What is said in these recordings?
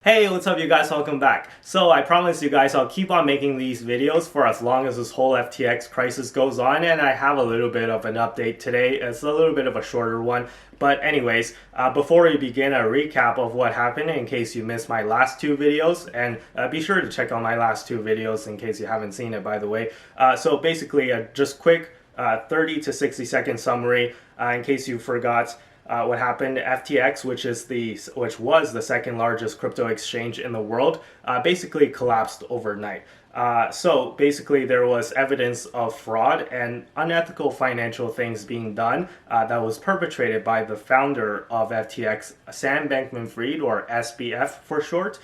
Hey, what's up you guys? Welcome back. So I promise you guys I'll keep on making these videos for as long as this whole FTX crisis goes on, and I have a little bit of an update today. It's a little bit of a shorter one. But anyways, before we begin, a recap of what happened in case you missed my last two videos, and be sure to check out my last two videos in case you haven't seen it, by the way. So basically, just quick 30 to 60 second summary in case you forgot. What happened? FTX, which was the second largest crypto exchange in the world, basically collapsed overnight. So basically, there was evidence of fraud and unethical financial things being done that was perpetrated by the founder of FTX, Sam Bankman-Fried, or SBF for short.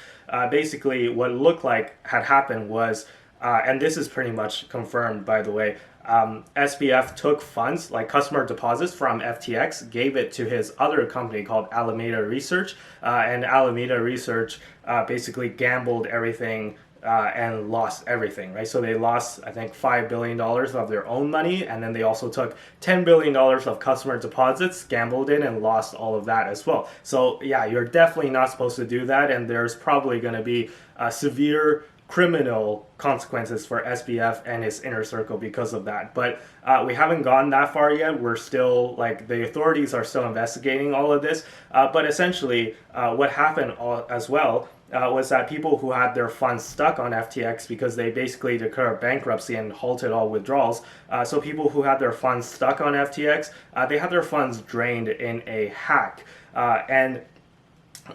Basically, what looked like had happened was, and this is pretty much confirmed, by the way. SBF took funds like customer deposits from FTX, gave it to his other company called Alameda Research, and Alameda Research basically gambled everything and lost everything, right? So they lost, I think, $5 billion of their own money, and then they also took $10 billion of customer deposits, gambled in, and lost all of that as well. So yeah, you're definitely not supposed to do that, and there's probably going to be severe criminal consequences for SBF and his inner circle because of that. But we haven't gone that far yet. We're still, the authorities are still investigating all of this. But essentially, what happened as well was that people who had their funds stuck on FTX because they basically declared bankruptcy and halted all withdrawals. So people who had their funds stuck on FTX, they had their funds drained in a hack. And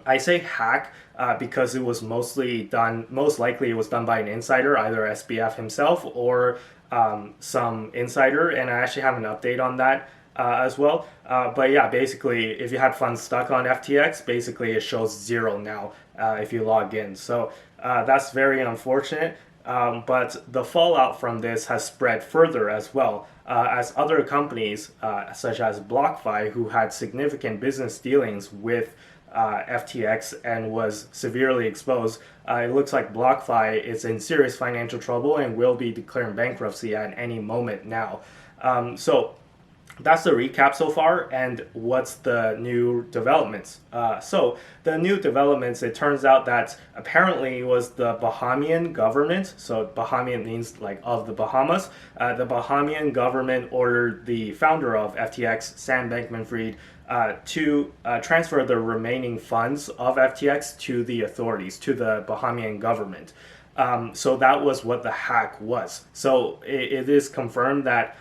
I say hack because it was most likely it was done by an insider, either SBF himself or some insider, and I actually have an update on that as well. But yeah, basically, if you had funds stuck on FTX, basically it shows zero now if you log in. So that's very unfortunate. But the fallout from this has spread further as well, as other companies, such as BlockFi, who had significant business dealings with FTX and was severely exposed. It looks like BlockFi is in serious financial trouble and will be declaring bankruptcy at any moment now. So that's the recap so far, and what's the new developments? So the new developments, it turns out that apparently it was the Bahamian government, so Bahamian means like of the Bahamas. The Bahamian government ordered the founder of FTX, Sam Bankman-Fried, to transfer the remaining funds of FTX to the authorities, to the Bahamian government. So that was what the hack was. So it is confirmed that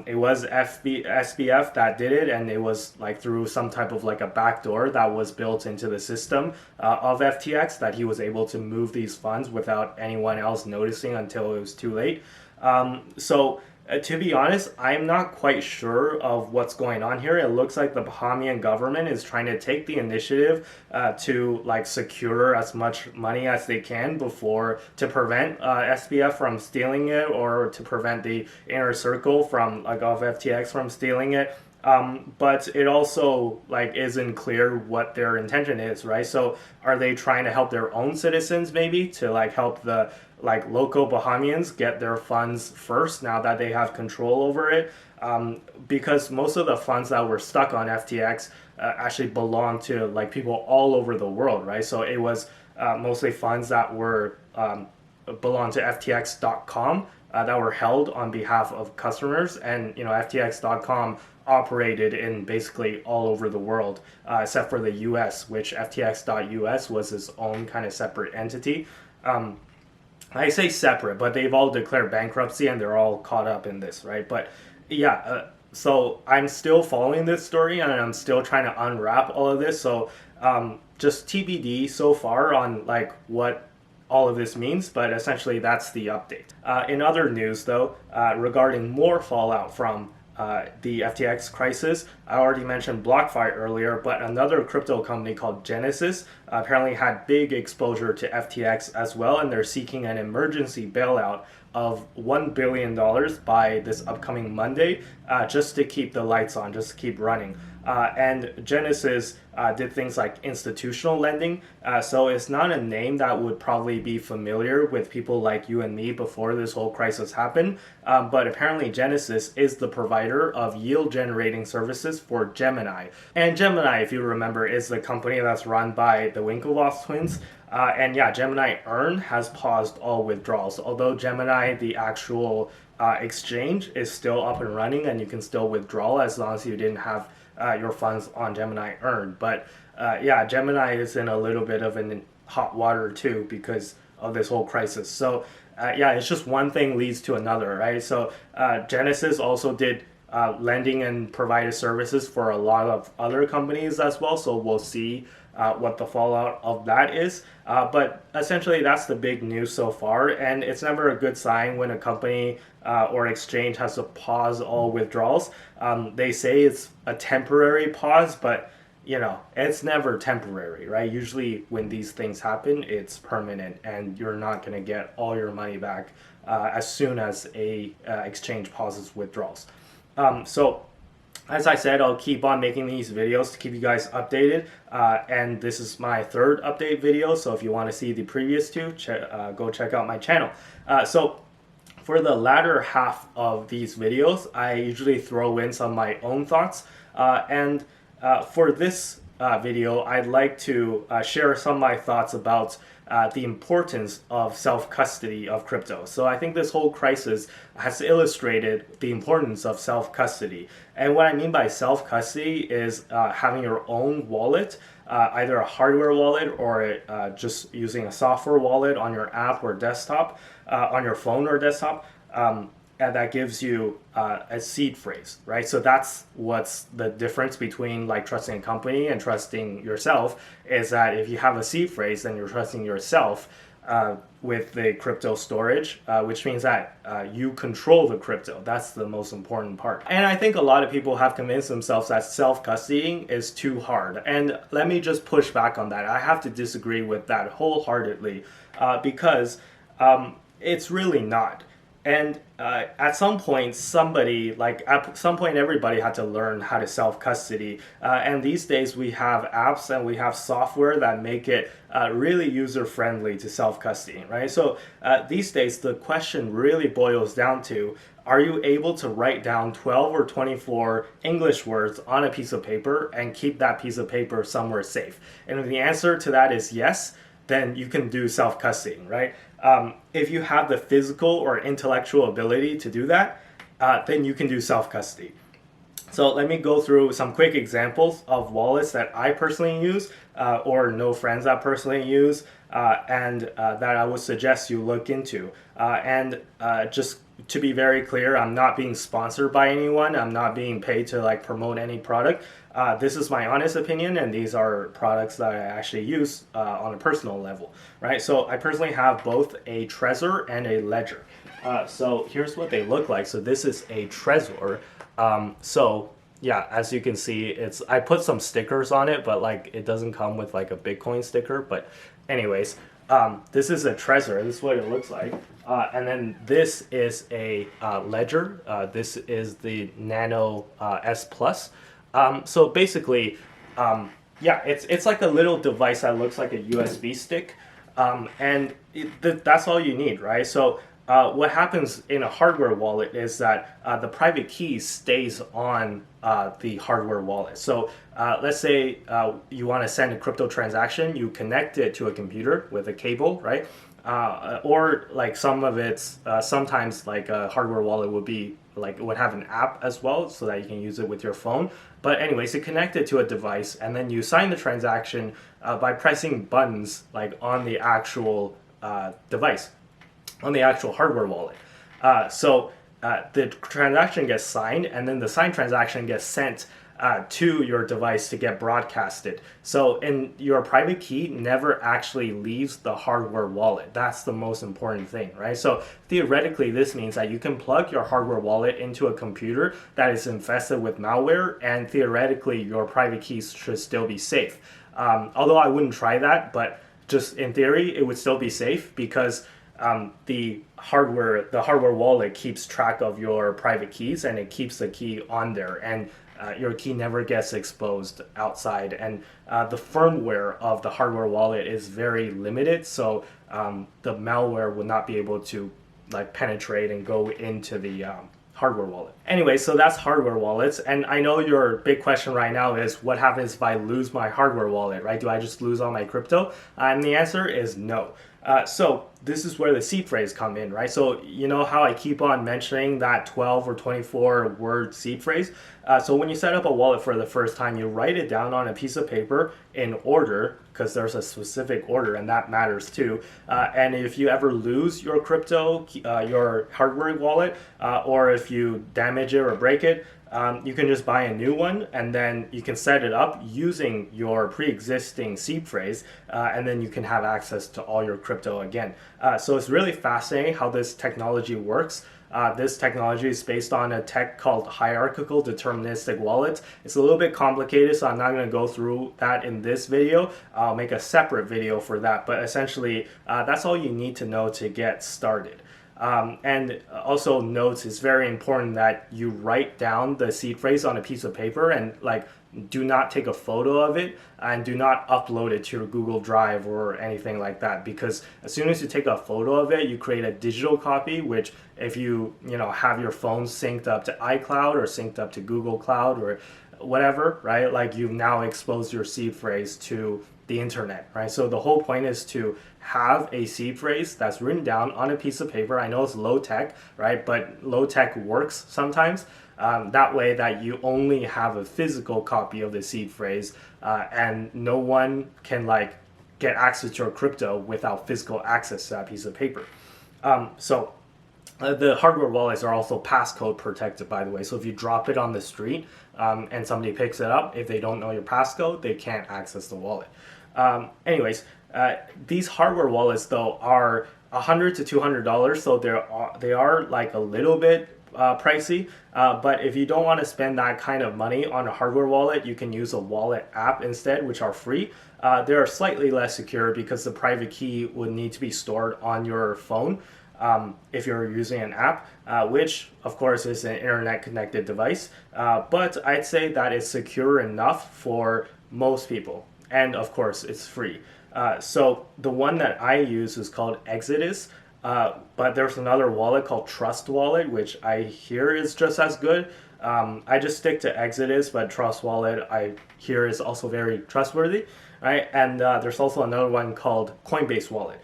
it was SBF that did it, and it was like through some type of like a backdoor that was built into the system of FTX that he was able to move these funds without anyone else noticing until it was too late. To be honest, I'm not quite sure of what's going on here. It looks like the Bahamian government is trying to take the initiative to secure as much money as they can to prevent SBF from stealing it, or to prevent the inner circle from of FTX from stealing it. But it also isn't clear what their intention is, right? So are they trying to help their own citizens maybe to help the local Bahamians get their funds first now that they have control over it? Because most of the funds that were stuck on FTX actually belong to people all over the world, right? So it was mostly funds that were belong to FTX.com that were held on behalf of customers, and FTX.com operated in basically all over the world, except for the US, which FTX.US was its own kind of separate entity. I say separate, but they've all declared bankruptcy and they're all caught up in this, right? But yeah, so I'm still following this story and I'm still trying to unwrap all of this. So just TBD so far on what all of this means, but essentially that's the update. In other news though, regarding more fallout from the FTX crisis, I already mentioned BlockFi earlier, but another crypto company called Genesis apparently had big exposure to FTX as well, and they're seeking an emergency bailout of $1 billion by this upcoming Monday, just to keep the lights on, just to keep running. And Genesis did things like institutional lending. So it's not a name that would probably be familiar with people like you and me before this whole crisis happened. But apparently Genesis is the provider of yield generating services for Gemini. And Gemini, if you remember, is the company that's run by the Winklevoss twins. And yeah, Gemini Earn has paused all withdrawals. Although Gemini, the actual exchange, is still up and running and you can still withdraw as long as you didn't have your funds on Gemini Earn. But yeah, Gemini is in a little bit of an hot water too because of this whole crisis. So yeah, it's just one thing leads to another, right? So Genesis also did lending and provided services for a lot of other companies as well. So we'll see what the fallout of that is. But essentially, that's the big news so far. And it's never a good sign when a company or exchange has to pause all withdrawals. They say it's a temporary pause, but you know, it's never temporary, right? Usually when these things happen, it's permanent and you're not going to get all your money back as soon as a exchange pauses withdrawals. So as I said, I'll keep on making these videos to keep you guys updated. And this is my third update video. So if you want to see the previous two, go check out my channel. So for the latter half of these videos, I usually throw in some of my own thoughts. And for this video, I'd like to share some of my thoughts about the importance of self-custody of crypto. So I think this whole crisis has illustrated the importance of self-custody. And what I mean by self-custody is having your own wallet, either a hardware wallet or just using a software wallet on your app or desktop, on your phone or desktop. And that gives you a seed phrase, right? So that's what's the difference between like trusting a company and trusting yourself, is that if you have a seed phrase, then you're trusting yourself with the crypto storage, which means that you control the crypto. That's the most important part. And I think a lot of people have convinced themselves that self-custodying is too hard. And let me just push back on that. I have to disagree with that wholeheartedly because it's really not. And at some point, everybody had to learn how to self-custody. And these days we have apps and we have software that make it really user-friendly to self-custody, right? So these days, the question really boils down to, are you able to write down 12 or 24 English words on a piece of paper and keep that piece of paper somewhere safe? And if the answer to that is yes, then you can do self-custodying, right? If you have the physical or intellectual ability to do that, then you can do self-custody. So let me go through some quick examples of wallets that I personally use or know friends that personally use and that I would suggest you look into. And just to be very clear, I'm not being sponsored by anyone. I'm not being paid to like promote any product. This is my honest opinion, and these are products that I actually use on a personal level, right? So I personally have both a Trezor and a Ledger. So here's what they look like. So this is a Trezor. So yeah, as you can see, I put some stickers on it, but like it doesn't come with like a Bitcoin sticker. But anyways, this is a Trezor. This is what it looks like. And then this is a Ledger. This is the Nano S Plus. So basically, yeah, it's like a little device that looks like a USB stick, and that's all you need, right? So what happens in a hardware wallet is that the private key stays on the hardware wallet. So let's say you want to send a crypto transaction, you connect it to a computer with a cable, right? Or like some of it's sometimes like a hardware wallet would have an app as well so that you can use it with your phone. But anyways, you connect it to a device and then you sign the transaction by pressing buttons like on the actual device, on the actual hardware wallet. So the transaction gets signed and then the signed transaction gets sent to your device to get broadcasted. So your private key never actually leaves the hardware wallet. That's the most important thing, right? So theoretically, this means that you can plug your hardware wallet into a computer that is infested with malware, and theoretically, your private keys should still be safe. Although I wouldn't try that, but just in theory, it would still be safe because the hardware wallet keeps track of your private keys and it keeps the key on there. And your key never gets exposed outside, and the firmware of the hardware wallet is very limited, so the malware will not be able to like penetrate and go into the hardware wallet. Anyway, so that's hardware wallets, and I know your big question right now is what happens if I lose my hardware wallet, right? Do I just lose all my crypto? And the answer is no. So this is where the seed phrase come in, right? So you know how I keep on mentioning that 12 or 24 word seed phrase? So when you set up a wallet for the first time, you write it down on a piece of paper in order, because there's a specific order and that matters too. And if you ever lose your crypto, your hardware wallet, or if you damage it or break it, you can just buy a new one, and then you can set it up using your pre-existing seed phrase, and then you can have access to all your crypto again. So it's really fascinating how this technology works. This technology is based on a tech called hierarchical deterministic wallets. It's a little bit complicated, so I'm not going to go through that in this video. I'll make a separate video for that, but essentially that's all you need to know to get started. And also notes, it's very important that you write down the seed phrase on a piece of paper, and like do not take a photo of it and do not upload it to your Google Drive or anything like that, because as soon as you take a photo of it, you create a digital copy, which if you have your phone synced up to iCloud or synced up to Google Cloud or whatever, right? Like you've now exposed your seed phrase to the internet, right? So the whole point is to have a seed phrase that's written down on a piece of paper. I know it's low tech, right? But low tech works sometimes. That way that you only have a physical copy of the seed phrase, and no one can like get access to your crypto without physical access to that piece of paper. The hardware wallets are also passcode protected, by the way. So if you drop it on the street and somebody picks it up, if they don't know your passcode, they can't access the wallet. These hardware wallets though are $100 to $200, so they are like a little bit pricey. But if you don't want to spend that kind of money on a hardware wallet, you can use a wallet app instead, which are free. They are slightly less secure because the private key would need to be stored on your phone. If you're using an app, which of course is an internet connected device, but I'd say that it's secure enough for most people, and of course it's free. So the one that I use is called Exodus, but there's another wallet called Trust Wallet, which I hear is just as good. I just stick to Exodus, but Trust Wallet I hear is also very trustworthy, right? And there's also another one called Coinbase Wallet.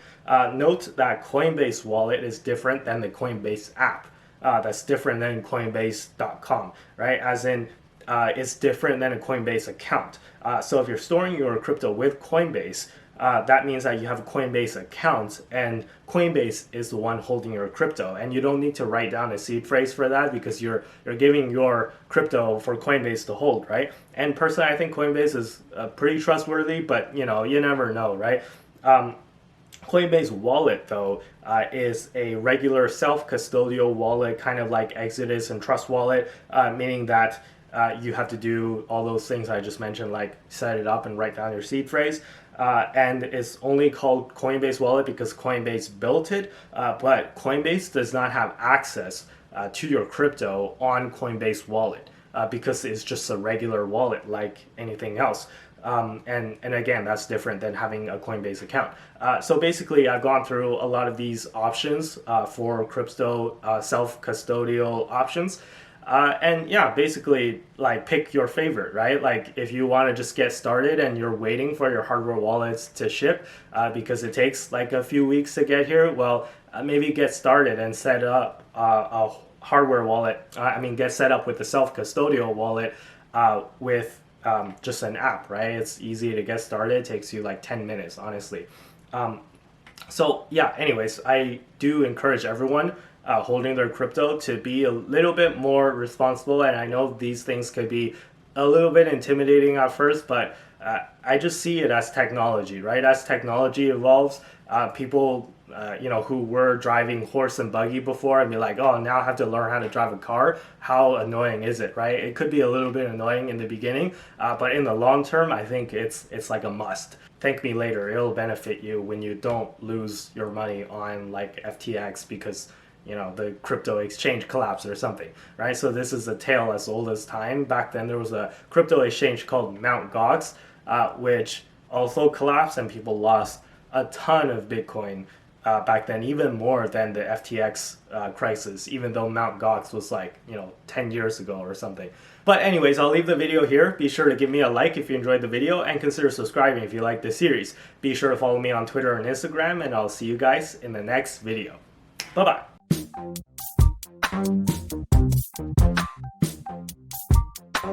Note that Coinbase Wallet is different than the Coinbase app. That's different than Coinbase.com, right? As in, it's different than a Coinbase account. So if you're storing your crypto with Coinbase, that means that you have a Coinbase account, and Coinbase is the one holding your crypto, and you don't need to write down a seed phrase for that because you're giving your crypto for Coinbase to hold, right? And personally, I think Coinbase is pretty trustworthy, but you never know, right? Coinbase Wallet, though, is a regular self-custodial wallet, kind of like Exodus and Trust Wallet, meaning that you have to do all those things I just mentioned, like set it up and write down your seed phrase. And it's only called Coinbase Wallet because Coinbase built it, but Coinbase does not have access to your crypto on Coinbase Wallet because it's just a regular wallet like anything else. And again, that's different than having a Coinbase account. So basically, I've gone through a lot of these options for crypto self-custodial options. And yeah, basically, like pick your favorite, right? Like if you want to just get started and you're waiting for your hardware wallets to ship because it takes like a few weeks to get here, well, maybe get started and set up a hardware wallet. Get set up with the self-custodial wallet with just an app, right? It's easy to get started. It takes you like 10 minutes, honestly. So yeah, anyways, I do encourage everyone holding their crypto to be a little bit more responsible. And I know these things could be a little bit intimidating at first, but I just see it as technology, right? As technology evolves, people who were driving horse and buggy before and be like, oh, now I have to learn how to drive a car. How annoying is it, right? It could be a little bit annoying in the beginning, but in the long term, I think it's like a must. Thank me later. It'll benefit you when you don't lose your money on like FTX because the crypto exchange collapsed or something, right? So this is a tale as old as time. Back then there was a crypto exchange called Mt. Gox, which also collapsed, and people lost a ton of Bitcoin back then, even more than the FTX crisis, even though Mt. Gox was like, 10 years ago or something. But anyways, I'll leave the video here. Be sure to give me a like if you enjoyed the video, and consider subscribing if you like this series. Be sure to follow me on Twitter and Instagram, and I'll see you guys in the next video. Bye-bye.